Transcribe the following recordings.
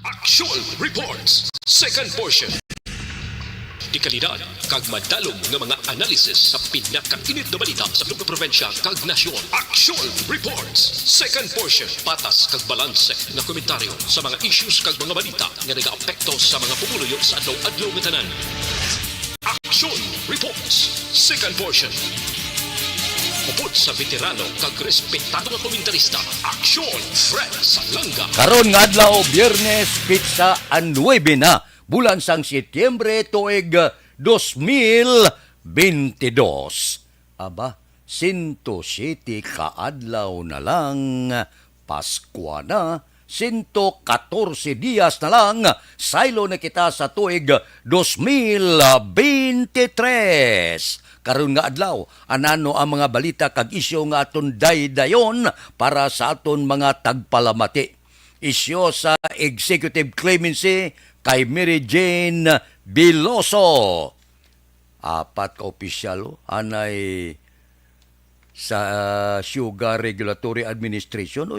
Actual Reports, second portion. Di kalidad, kag madalong nga mga analysis sa pinakainit na balita sa Lugno Provincia kag Nasyon. Actual Reports, second portion. Patas kag balanse na komentaryo sa mga issues kag mga balita nga nagaapekto sa mga pumuluyo sa adlaw-adlaw nga tanan. Actual Reports, second portion. Upod sa veterano kag respetado nga komentarista, Aksyon Fred Salanga. Karon nga adlaw Biyernes pitsa 9 na bulan sang Setyembre tuig 2022. Aba, 107 ka adlaw na lang Pasko na. 114 dias na lang saylo na kita sa tuig 2023. Karon nga adlaw, anano ang mga balita kag isyu nga aton daydayon para sa aton mga tagpalamati. Isyu sa executive clemency kay Mary Jane Biloso. Apat ka opisyal anay sa Sugar Regulatory Administration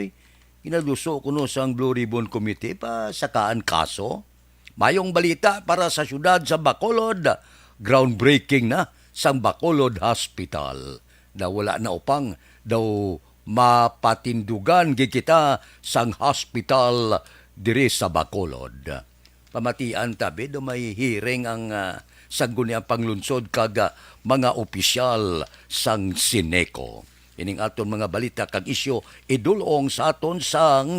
inaluso kuno sang Blue Ribbon Committee pa sakaan kaso. Mayong balita para sa syudad sa Bacolod, groundbreaking na sang Bacolod Hospital. Wala na upang daw mapatindugan gikita sang hospital diri sa Bacolod. Pamatian tabi do may hearing ang sangguniang panglunsod kag mga opisyal sang Sineco. Ining aton mga balita kag isyu idulong sa aton sang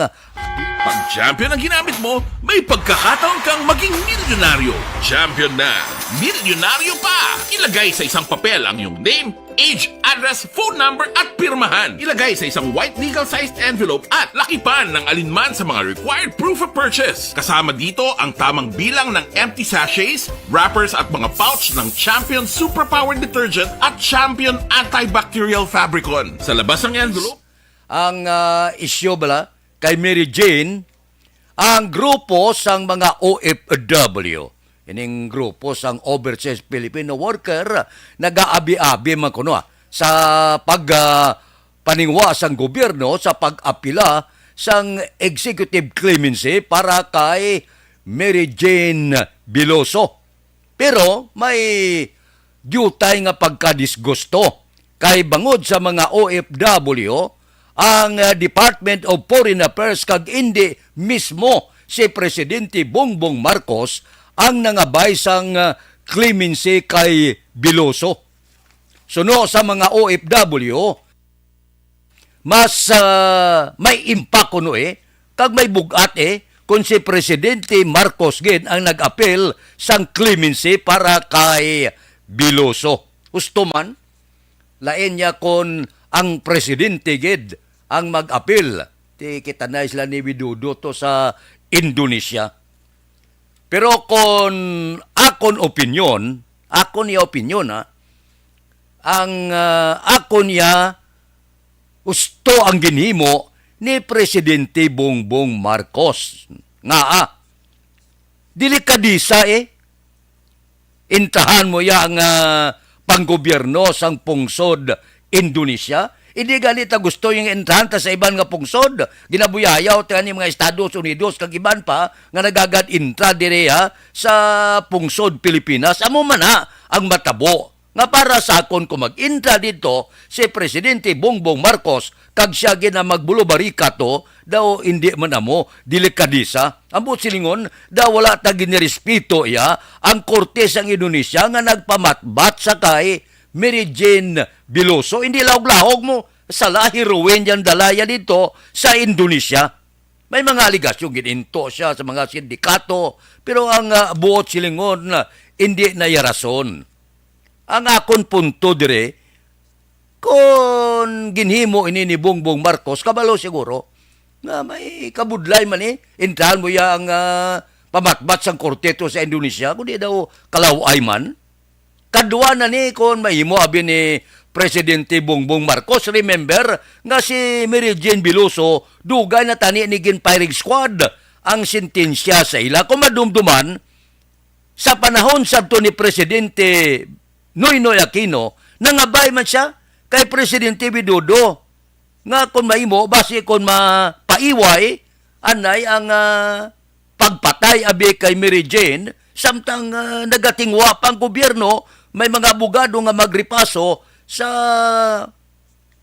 Pag champion ang ginamit mo, may pagkakataon kang maging milyonaryo. Champion na, milyonaryo pa! Ilagay sa isang papel ang iyong name, age, address, phone number at pirmahan. Ilagay sa isang white legal-sized envelope at lakipan ng alinman sa mga required proof of purchase. Kasama dito ang tamang bilang ng empty sachets, wrappers at mga pouch ng Champion Superpower Detergent at Champion Antibacterial Fabricon. Sa labas ng envelope, ang isyu bala kay Mary Jane, ang grupo sang mga OFW. Ining grupo sang Overseas Filipino Worker nag-aabi-abi man kuno sa paningwa sang gobyerno sa pag-apila sang executive clemency para kay Mary Jane Biloso. Pero may gyutay nga pagkadisgusto kay bangod sa mga OFW ang Department of Foreign Affairs kag hindi mismo si Presidente Bongbong Marcos ang nangabay sang clemency kay Biloso. Suno sa mga OFW, mas may impact kuno kag may bugat kung si Presidente Marcos gid ang nag-apel sang clemency para kay Biloso. Gusto man, lain niya kon ang Presidente gid ang mag-apil. Kita na sila ni Widodo to sa Indonesia. Pero kung akon opinyon ang akon niya gusto ang ginhimo ni Presidente Bongbong Marcos. Delikadisa intahan mo yang panggobyerno sang pungsod Indonesia. Hindi ganito gusto yung entranta sa iban nga pungsod. Ginabuyayaw tayo ni mga Estados Unidos kag iban pa nga nagagad intra direya sa pungsod Pilipinas. Amo man ang matabo. Nga para sa akon kung mag-intra dito si Presidente Bongbong Marcos kag siya gina magbulubarica to daw hindi man amo delikadisa. Amo silingon daw wala ta ginirespeto ang korte sang Indonesia nga nagpamatbat sa kay Mary Jane Biloso. Hindi lahog-lahog mo sa heroin yan dalaya dito sa Indonesia. May mga aligasyon gininto siya sa mga sindikato pero ang buot silingon hindi na yarason. Ang akon punto dire kung ginhimo ini ni Bongbong Marcos kabalo siguro nga may kabudlay man intahan mo yang pamatbat sang korte to sa Indonesia kundi daw kalaway man. Kadua na kung mahimo abi ni Presidente Bongbong Marcos. Remember nga si Mary Jane Biloso dugay na tani ni gin firing squad ang sentensya sa ila. Kung madumduman sa panahon sabto ni Presidente Noynoy Aquino nangabay man siya kay Presidente Widodo nga kung mahimo base kung mapaiway anay ang pagpatay abi kay Mary Jane, samtang nagatingwa pang gobyerno, may mga abogado nga magripaso sa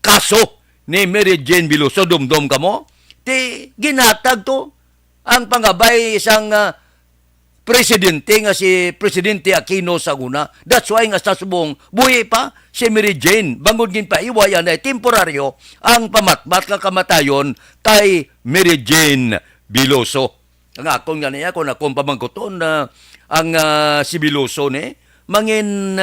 kaso ni Mary Jane Biloso. Dumdum ka mo? Ti ginatag to ang pangabay isang presidente nga si Presidente Aquino Saguna. That's why nga sa subong buhi pa si Mary Jane. Bangod gin pa iwayan na temporaryo ang pamatmat nga kamatayon kay Mary Jane Biloso. Ang akong nga niya kung akong pamangkuton na ang si Biloso ni mangin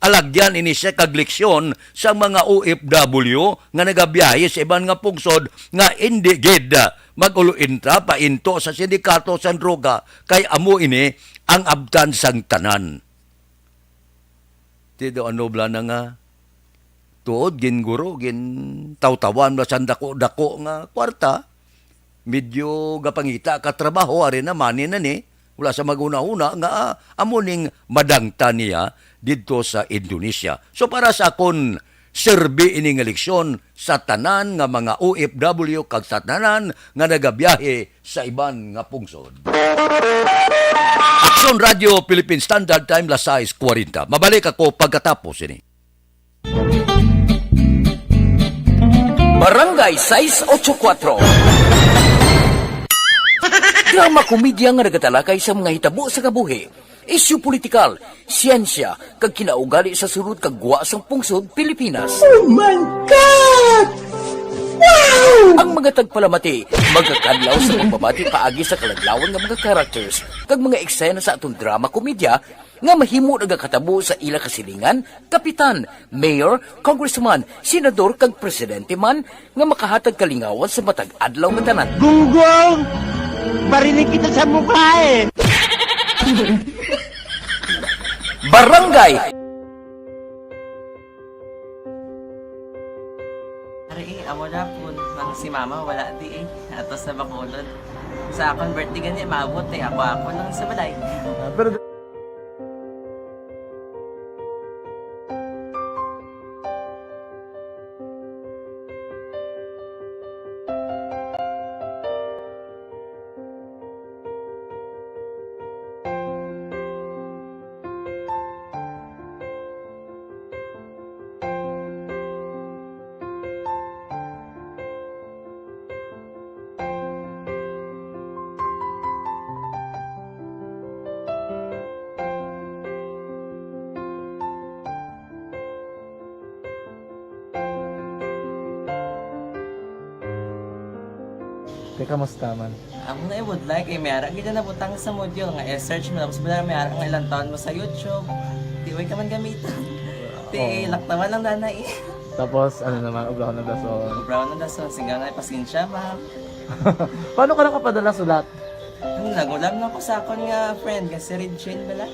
alagyan ini siya kag leksyon sa mga OFW nga nagabiyahe sa iban nga pungsod nga hindi gid mag-ulo-intra painto sa sindikato sa droga kay amo ini ang abtan sang tanan. Tido ano bla na nga tuod gin guro gin tawtawan bla san dako-dako nga kwarta medyo gapangita ka trabaho ari na manin na ni wala sa maguna-una nga amuning madangta niya dito sa Indonesia. So para sa akon serbi ining eleksyon sa tanan nga mga OFW kag sa tanan nga nagabiyahe sa iban nga pungsod. Aksyon Radio Philippine Standard Time las 6:40. Mabalik ako pagkatapos ini. Barangay 684. Drama komedya nga nagatalakay sa mga hitabo sa kabuhi, isyu politikal, siyensya, kag kinaugali sa sulod kag guwa sang pungsod Pilipinas. Oh my God! Wow! Ang mga tagpalamati, magkakadlaw sa pagbabati paagi sa kalaglawan nga mga characters, kag mga eksena sa atong drama komedya, nga mahimo nagakatabo sa ila kasilingan, kapitan, mayor, congressman, senador, kag presidente man, nga makahatag kalingawan sa matag adlaw nga tanan. Gunggong! Barinig kita sa mukha eh! Barangay! Ari, amo na po. Nang si mama, wala di eh. Atos na bakulod. Sa akong birthday ganyan, maabot eh. Ako lang sa balay. Pero kamusta man? Ako na would like, eh, may ara gina na butang sa module nga search mo na. Tapos may ara nga ilang taon mo sa YouTube. Tiway ka man gamitan. Ti, laktaman lang dana eh. Tapos, ano naman, ublaw ng dason. Brown na dason, sigaw na pasensya ma'am. Paano ka nakapadala sulat? Nagulam na ako sa akon nga friend, kasi Regine bala.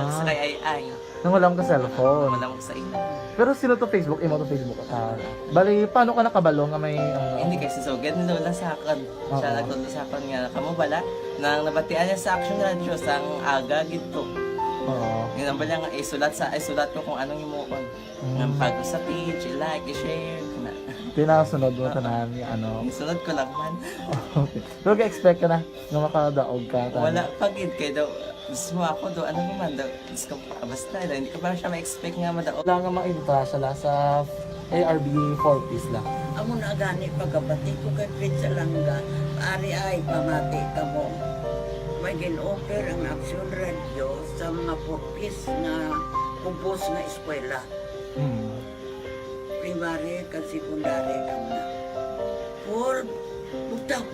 Sa kay ay. Nang wala ka cellphone. Wala mo sa ina. Pero sino to Facebook? Imo to Facebook. Bali, paano ka nakabalo nga may... Hindi kasi so good nila lang sa akin. Siya nagtuto sa akin nga kamo bala nang nabatian niya sa Action Radio sang aga gito. Oo. Yun ang bala nga isulat ko kung anong imukon. Nang pag sa page, i-like, i-share na. Pinasunod mo tanan ni ano. Isunod ko lang man. Okay. Pero ka-expect ka na nga makadaog ka. Wala pagid kay daw gusto mo ako do ano naman daw gusto ko basta daw hindi ko ba siya ma-expect nga madaog. Wala nga maibita sila sa ARB 4-piece lang. Amo na gani pagkabati ko kay Prince Langga, ari ay pamati ka mo. May gin-offer ang Action Radio sa mga purpose na kubos nga eskwela. Primary kag secondary kam na. For butang.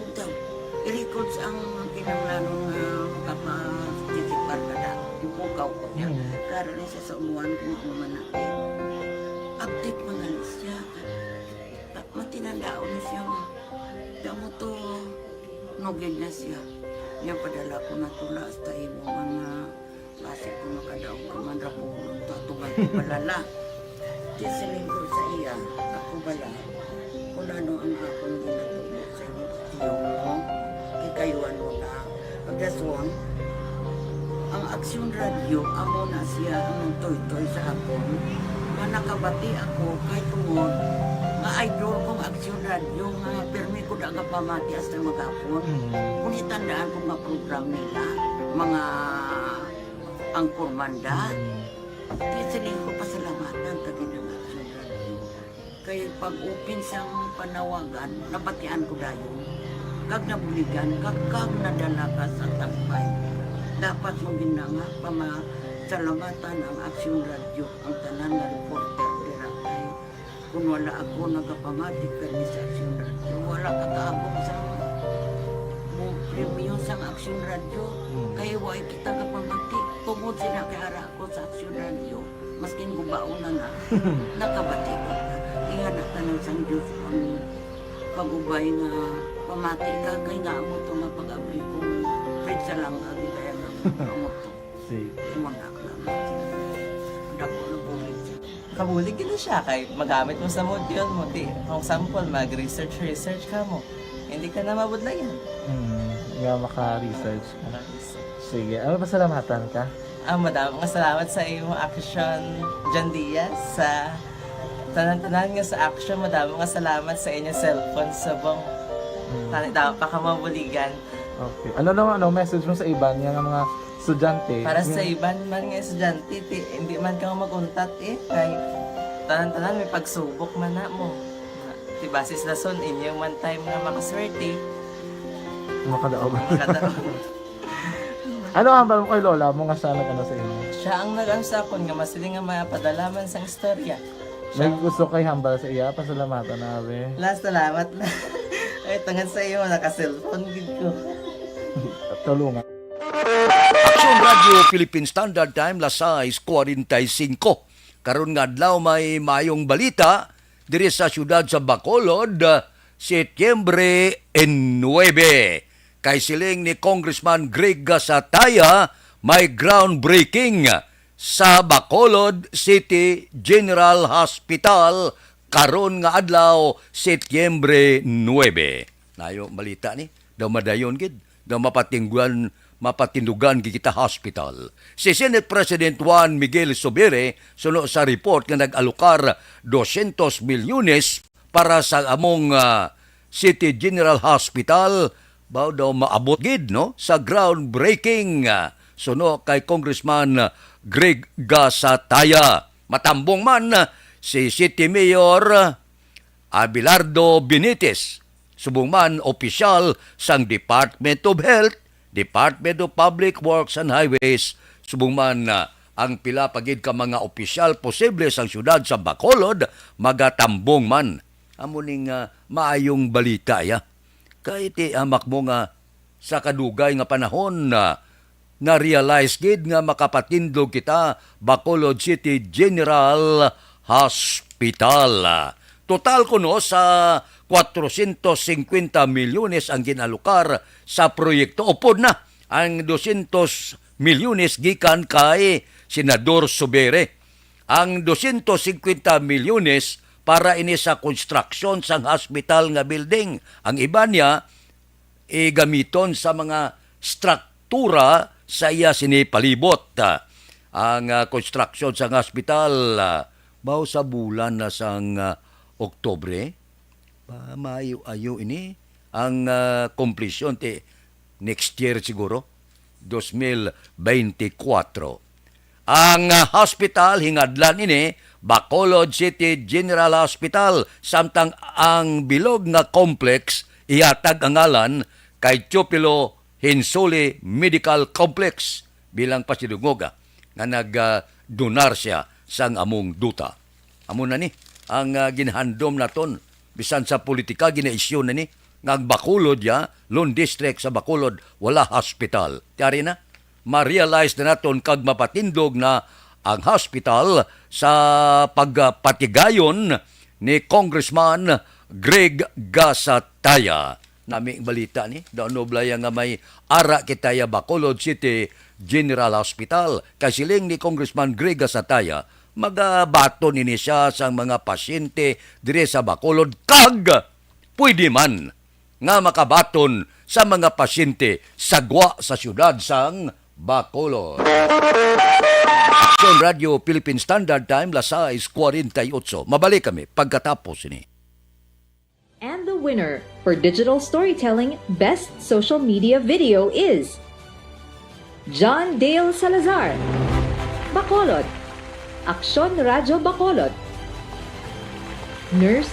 I-record ang kinanglanon nga makapag-titikbar ka na. Ipukaw ko niya. Karoon siya sa umuan kung naman natin. Update mo na siya. Matinandao na siya. Damo to, nugin na siya. Niya padala ko na tula hasta imo mga klase ko makadaog ka man rapulong. Tatugan ko balala. Tisiling ko sa iya. Ako bala. Kung ano ang akong ginatulo sa iyo mo. Kayuan mo na. Pagdason, ang Action Radio, amo na siya ang toy-toy sa akon. Manakabati ako kay tungod Nga idol kong aksyon radyo nga permi ko da nga pamati hasta magapon. Kung itandaan ko nga program nila, mga angkor manda, siling ko pasalamatan tagi ng aksyon radyo. Kaya pag-open siyang panawagan, nabatian ko dayon. Kag nabuligan, kag nadala ka sa takpay. Dapat mong ginanga pamasalamatan ang aksyon radyo, ang tanan na reporter diratay. Kung wala ako nagapamatik kami sa aksyon radyo, wala kakaabong sa premium sa aksyon radyo. Kaya wala kita kapamatik. Tungod sila kay ara ko sa aksyon radyo, maskin gubaon na nakabatik ko. Iyan na tanong sa Diyos ang pag-ubay nga pamati ka kay nga mo ito nga pag-abri kung pwede sa lang agi kaya nga mo ito. Sige. Kumanak lang. Dako na bulit siya. Kabulig din siya kay magamit mo sa module mo. Di, kung sample, mag-research ka mo. Hindi ka na mabudlayan. Nga maka-research ka. Sige, ano pasalamatan ka? Madaming salamat sa iyong action, John Diaz, sa tanan-tanan nga sa action. Madaming salamat sa inyong cellphone sa bang dapat pa ka mabuligan. Okay. Ano message mo sa iba nga mga estudyante? Para sa iban man nga estudyante, hindi man ka maguntat kay tanan-tanan may pagsubok man na mo. Ti basis lason inyo man time nga makaswerte. Makadaog. Kadaog. Ano ang mo kay Lola mo nga sana sa inyo? Siya ang nag-ansakon nga masiling nga mapadalaman sa istorya. May gusto kay hambal sa iya, pasalamatan na be. Last salamat na. Ay, tangan sa iyo, naka-cellphone gid ko. Tulungan. Aksyon Radio Philippine Standard Time lasais 45. Karon nga adlaw may mayong balita diri sa syudad sa Bacolod, Setyembre 9. Kay siling ni Congressman Greg Gasataya, may groundbreaking sa Bacolod City General Hospital karon nga adlaw Setyembre 9. Nayo balita ni, daw madayon gid, daw mapatindugan kita hospital. Si Senate President Juan Miguel Zubiri suno sa report nga nag-alokar 200 milyones para sa among City General Hospital. Bao daw maabot gid no sa groundbreaking suno kay Congressman Greg Gasataya. Matambong man si City Mayor Abelardo Benitez, subong man opisyal sang Department of Health, Department of Public Works and Highways, subong man ang pila pagid ka mga opisyal posible sang syudad sa Bacolod magatambong man. Amo ning maayong balita ya. Kay ti amak mo nga sa kadugay nga panahon na-realize gid nga makapatindog kita Bacolod City General Hospital. Total kuno sa 450 milyones ang ginalukar sa proyekto. Upod na ang 200 milyones gikan kay Senador Zubiri. Ang 250 milyones para ini sa construction sang hospital nga building. Ang iba niya gamiton sa mga struktura sa iya sinipalibot. Ang construction sang hospital bao sa bulan na sang Oktubre. Mayo ini ang completion ti next year siguro 2024. Ang hospital hingadlan ini Bacolod City General Hospital, samtang ang bilog nga complex ihatag ang ngalan kay Chupilo Hinsuli Medical Complex bilang pasidungog nga nag-donar siya sang among duta. Amo na ni ang ginhandom naton bisan sa politika ginaisyu na ni ngag Bacolod ya, Lone District sa Bacolod wala hospital. Tiyari na ma-realize na naton kag mapatindog na ang hospital sa pagpatigayon ni Congressman Greg Gasataya. Nami balita ni, daon noblaya nga may ara kitaya Bacolod City General Hospital. Kasiling ni Congressman Greg Gasataya, magabaton ini siya sa mga pasyente dire sa Bacolod kag pwede man nga makabaton sa mga pasyente sagwa sa syudad sang Bacolod. Aksyon Radio Philippine Standard Time, lasais 48. Mabalik kami pagkatapos ini. winner for Digital Storytelling Best Social Media Video is John Dale Salazar, Bacolod, Aksyon Radyo Bacolod, Nurse,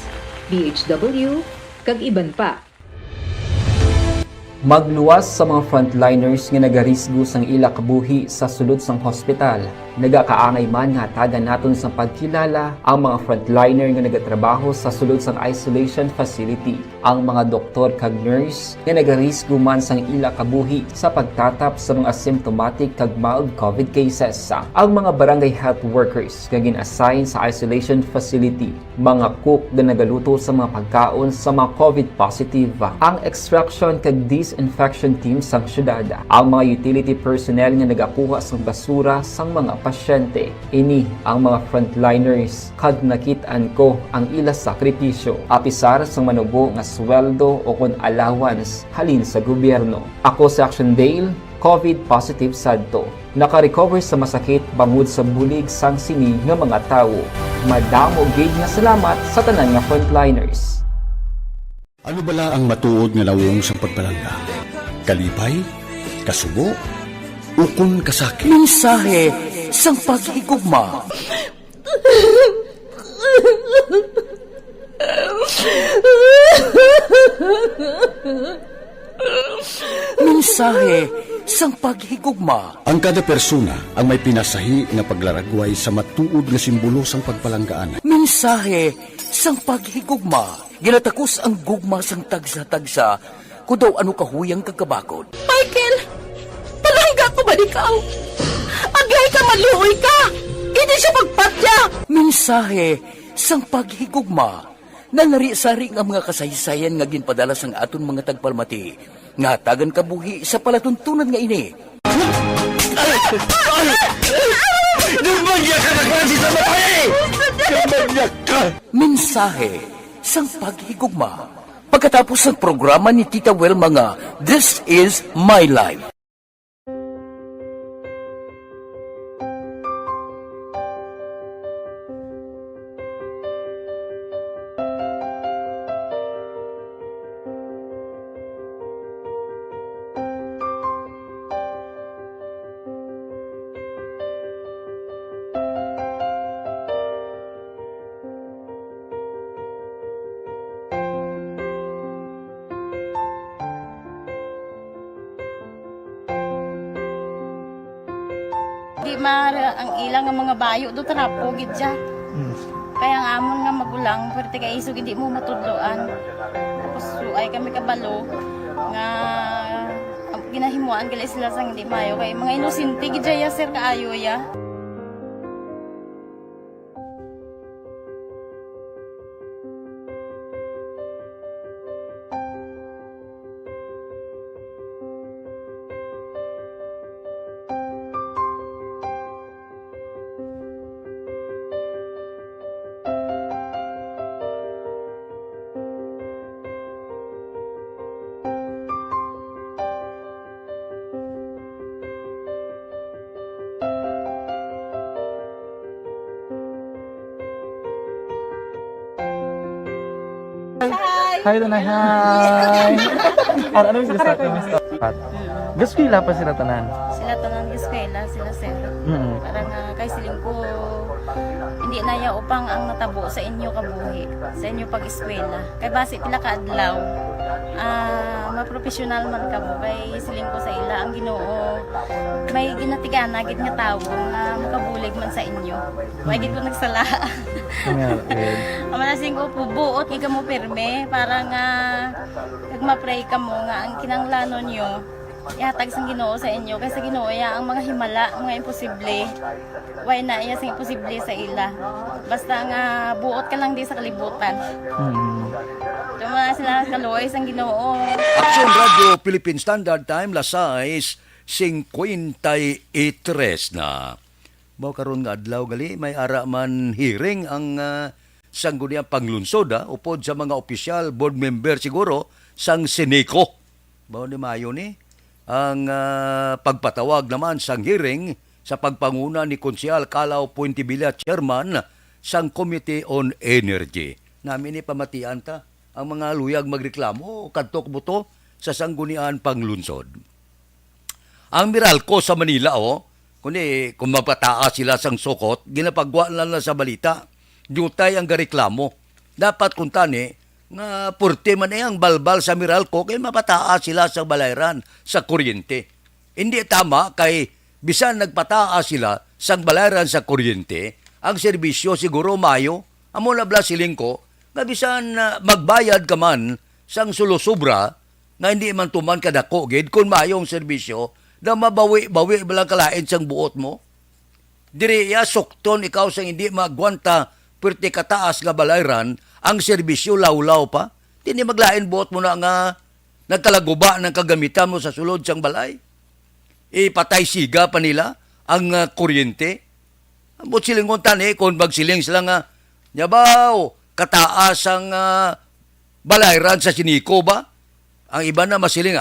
BHW, kag iban pa. Magluwas sa mga frontliners nga nagarisgo sang ila kabuhi sa sulod sang hospital. Nagakaangay man nga tagan naton sa pagkilala ang mga frontliner nga nagatrabaho sa sulod sang isolation facility. Ang mga doktor kag nurse nga nagarisgo man sang ila kabuhi sa pagtatap sa mga asymptomatic kag mild COVID cases. Ang mga barangay health workers nga gin-assign sa isolation facility, mga cook nga nagaluto sa mga pagkaon sa mga COVID positive. Ang extraction kag disinfection team sang syudad, ang mga utility personnel nga nagakuha sang basura sang mga pasyente. Ini ang mga frontliners kad nakitaan ko ang ila sakripisyo apisar sang manubo nga sweldo o kun allowance halin sa gobyerno. Ako si Action Dale, COVID positive sadto. Naka-recover sa masakit bangod sa bulig sang sini nga mga tawo. Madamo gid nga salamat sa tanan nga frontliners. Ano bala ang matuod nga lawong sa pagpalangga? Kalipay? Kasubo? Ukon kasakit? Mensahe sang paghigugma. Mensahe sang paghigugma. Ang kada persona ang may pinasahi nga paglaragway sa matuod nga simbolo sang pagpalanggaan. Mensahe sang paghigugma. Ginatakos ang gugma sang tagsa-tagsa kung daw ano kahuyang kagkabakod. Michael! Palangga ko ba ikaw? Agay ka, maluoy ka! Hindi siya magpatya! Mensahe sang paghigugma. Nalari-sari ang mga kasaysayan nga ginpadala sang aton mga tagpalmati. Nga tagan kabuhi sa palatuntunan nga ini. Dumagya ka na klase sa matay! Dumagya ka! Mensahe sang paghigugma. Pagkatapos ng programa ni Tita Welma nga, This is My Life. Di mara ang ilang nga mga bayo do tarapo gid siya. Kaya ang amon nga magulang pwerte kay iso hindi mo matudloan. Tapos ay kami kabalo nga ang ginahimuan gali sila sang hindi mayo kay mga inosente gid ya sir kaayo ya. Hi, Tanay. Hi. Ano yung sila sa Gas pila pa sila tanan. Sila tanan nga eskwela, sila sir. Parang kay siling ko hindi na ya upang ang natabo sa inyo kabuhi, sa inyo pag-eskwela. Kay base pila ka adlaw. Maprofessional man ka mo kay siling ko sa ila ang Ginoo. May ginatigan gid nga tawo nga makabulig man sa inyo. Way gid ko nagsala. Amanasing ko pubuot kay mo pirme para nga kag ma-pray ka mo nga ang kinanglanon nyo ihatag sang Ginoo sa inyo kay sa Ginoo ya ang mga himala, mga imposible. Way na iya sing imposible sa ila. Basta nga buot ka lang di sa kalibutan. Tuma sila kaluoy sang Ginoo. Aksyon Radio Philippine Standard Time lasais 53 na. Mao karon nga adlaw gali may ara man hearing ang sangguniang panglunsod upod sa mga opisyal board member siguro sang Seneco. Mao ni Mayo ni ang pagpatawag naman sang hearing sa pagpanguna ni Konsyal Calao Puentevilla, chairman sang Committee on Energy. Namin ni pamatian ta ang mga luyag magreklamo kadto buto sa sanggunian panglunsod. Ang Meralco sa Manila kundi kung mapataas sila sang sukot, ginapagwa lang sa balita. Dutay ang gareklamo. Dapat kuntani nga purte man ang balbal sa Meralco kay mapataas sila sa balayran sa kuryente. Hindi tama kay bisan nagpataas sila sa balayran sa kuryente, ang serbisyo siguro mayo, amo na bla silingko, nga bisan magbayad ka man sang sulo-sobra nga hindi man tuman kadako gid kung mayong serbisyo na mabawi-bawi balang kalain sang buot mo. Diri ya sukton ikaw sang hindi magwanta pwerte kataas nga balayran, ang serbisyo lawlaw pa. Hindi maglain buot mo na nga nagkalaguba ng kagamitan mo sa sulod sang balay. Ipatay siga pa nila ang kuryente. Ambot silingon tani kung magsiling sila nga, yabaw, kataas ang balayran sa siniko ba? Ang iba na masiling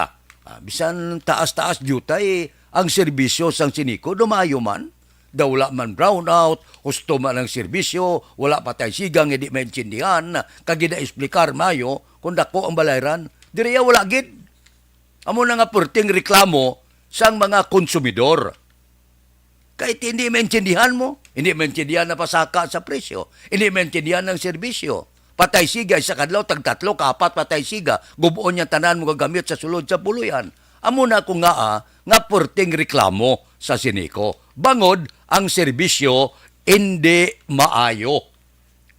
bisan taas-taas jutay ang serbisyo sang siniko, dumayo man. Daw wala man brownout, husto man ang serbisyo, wala patay sigang, hindi maintindihan, kagida esplikar mayo, kung dako ang balayran, diriya wala gid. Amo na nga purting reklamo sang mga konsumidor. Kahit hindi maintindihan mo, hindi maintindihan na pasaka sa presyo, hindi maintindihan ng serbisyo. Patay siga, isa kadlaw, tagtatlo, kapat patay siga, gubuon niya tanan mo gagamit sa sulod sa puluyan. Amo na ko nga purting reklamo sa siniko. Bangod ang serbisyo hindi maayo.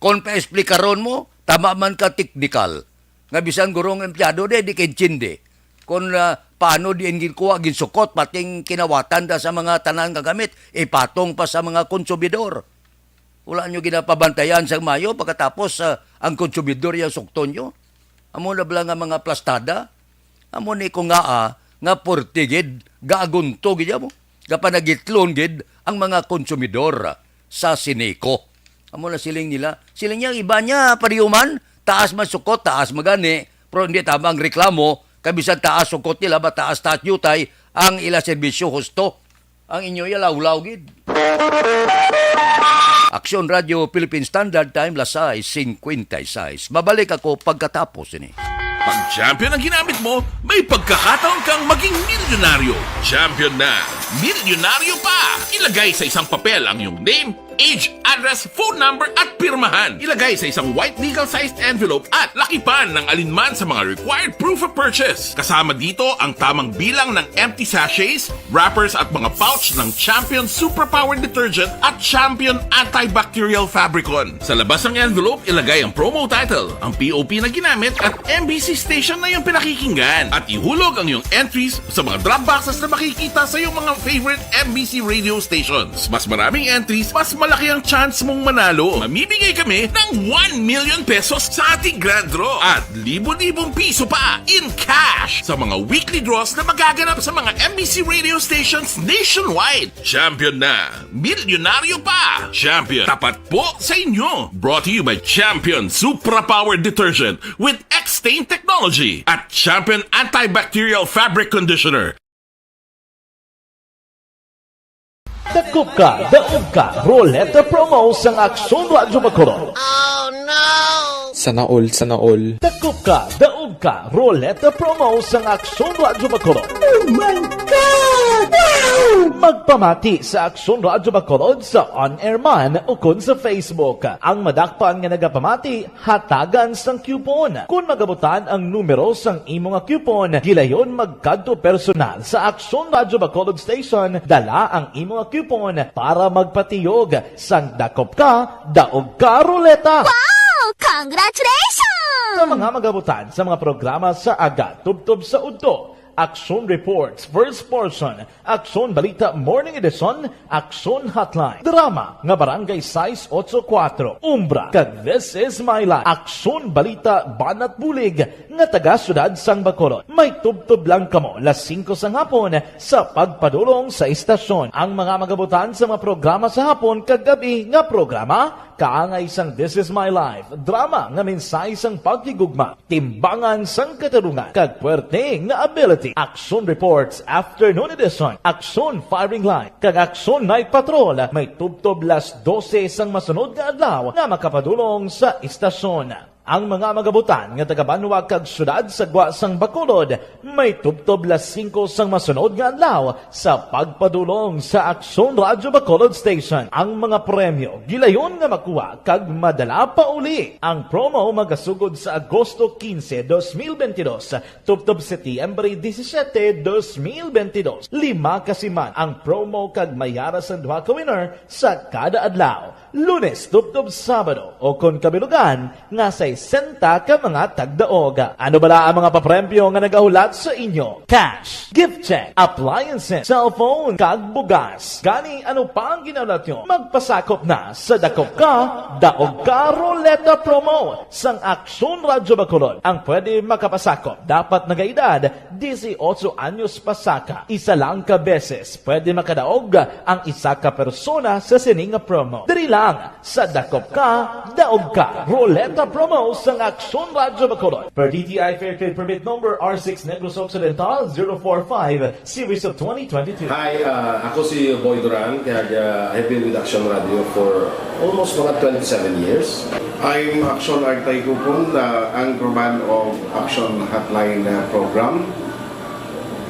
Kung pa-esplikaron mo, tama man ka teknikal. Nga bisan gurong empleyado di kitsindi. Kung paano di kuha, ginsukot, pating kinawatan da sa mga tanan kagamit, ipatong pa sa mga konsumidor. Wala nyo ginapabantayan sa mayo, pagkatapos ang konsumidor yung sukton nyo. Amo na bala nga mga plastada. Amo ni ko nga portigid, gaaguntog mo. Kapanagitlon gid ang mga konsumidor sa siniko. Amo na siling nila. Siling niya, iba niya, pariuman, taas man sukot, taas magani, pero hindi tama ang reklamo, kabisan taas sukot nila, ba taas yutay, ang ila serbisyo husto. Ang inyo yalaw-law gid. Aksyon Radio Philippine Standard Time, Lasay, 56. Mabalik ako pagkatapos ini. Pag champion ang ginamit mo, may pagkakataon kang maging milyonaryo. Champion na, milyonaryo pa! Ilagay sa isang papel ang iyong name, age, address, phone number at pirmahan. Ilagay sa isang white legal-sized envelope at lakipan ng alinman sa mga required proof of purchase. Kasama dito ang tamang bilang ng empty sachets, wrappers at mga pouch ng Champion Superpower Detergent at Champion Antibacterial Fabricon. Sa labas ng envelope, ilagay ang promo title, ang POP na ginamit at MBC station na yung pinakikinggan. At ihulog ang iyong entries sa mga drop boxes na makikita sa iyong mga favorite MBC radio stations. Mas maraming entries, mas malaki ang chance mong manalo. Mamimigay kami ng 1 million pesos sa ating grand draw at libo-libong piso pa in cash sa mga weekly draws na magaganap sa mga MBC radio stations nationwide. Champion na, milyonaryo pa. Champion, tapat po sa inyo. Brought to you by Champion Superpower Detergent with X-Stain Technology at Champion Antibacterial Fabric Conditioner. Dakop ka, daog ka, Roleta Promo sang Aksyon Radyo Bacolod. Oh no! Sana all. Dakop ka, daog ka, Roleta Promo sang Aksyon Radyo Bacolod. Oh my God! Wow! Magpamati sa Aksyon Radyo Bacolod sa on-air man o kun sa Facebook. Ang madakpan nga nagapamati, hatagan sang coupon. Kung magabutan ang numero sang imo nga coupon, gilayon magkadto personal sa Aksyon Radyo Bacolod Station, dala ang imo nga coupon para magpatiyog sang dakop ka, daog ka, Roleta. Wow! Congratulations! Sa mga magabutan sa mga programa sa Aga Tubtob sa Udto, Aksyon Reports, First Portion, Aksyon Balita Morning Edition, Aksyon Hotline, Drama, nga Barangay 684, Umbra, kag This Is My Life, Aksyon Balita Banat Bulig, nga taga-syudad sang Bacolod. May tubtob lang kamo, 5 sa hapon, sa pagpadulong sa istasyon. Ang mga magabutan sa mga programa sa hapon, kag gabi nga programa, kaangay sang This Is My Life, drama nga mensahe sang pagtigugma, timbangan sang katarungan, kag puwerte nga ability. Aksyon Reports Afternoon Edition, Aksyon Firing Line, kag Aksyon Night Patrol, may tubtob 12 sang masunod nga adlaw nga makapadulong sa istasyon. Ang mga magabutan nga taga-Banwa kag syudad sa Guasang Bacolod may tubtob las 5 sang masunod nga adlaw sa pagpadulong sa Aksyon Radyo Bacolod Station. Ang mga premyo gilayon nga makuha kag madala pa uli. Ang promo magasugod sa Agosto 15, 2022 tubtob Setyembre 17, 2022. 5 kasiman ang promo kag mayara sa duha ka winner sa kada adlaw. Lunes tubtob Sabado o kon kabilugan nga sa 60 ka mga tagdaog. Ano bala ang mga papremyo nga nagahulat sa inyo? Cash, gift check, appliances, cellphone, kag bugas. Gani ano pa ang ginaulat nyo? Magpasakop na sa Dakop Ka, Daog Ka Roleta Promo sang Aksyon Radyo Bacolod. Ang pwede makapasakop dapat nagaedad 18 anyos pasaka. Isa lang ka beses pwede makadaog ang isa ka persona sa sining promo. Diri lang sa Dakop Ka, Daog Ka Roleta Promo sang Aksyon Radyo Bacolod. Per DTI Fair Trade Permit Number R6 Negros Occidental 045 Series of 2022. Hi, ako si Boy Duran. I've been with Action Radio for almost mga 27 years. I'm Action Artay Kupon, the anchorman of Action Hotline program.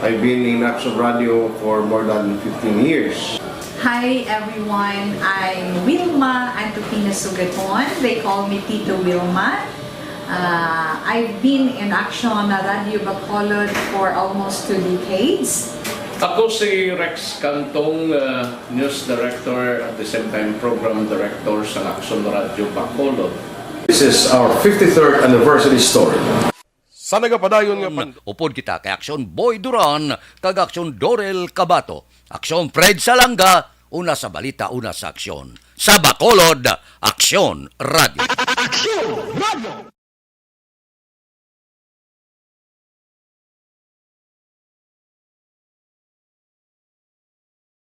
I've been in Action Radio for more than 15 years. Hi everyone, I'm Wilma Antopina Sugaton. They call me Tito Wilma. I've been in Action Radio Bacolod for almost 2 decades. Ako si Rex Cantong, News Director at the same time Program Director sa Action Radio Bacolod. This is our 53rd anniversary story. Sa nagapadayon nga upod kita kay Aksyon Boy Duran kag Aksyon Dorel Cabato. Aksyon Fred Salanga, una sa balita, una sa aksyon. Sa Bacolod, Aksyon Radio.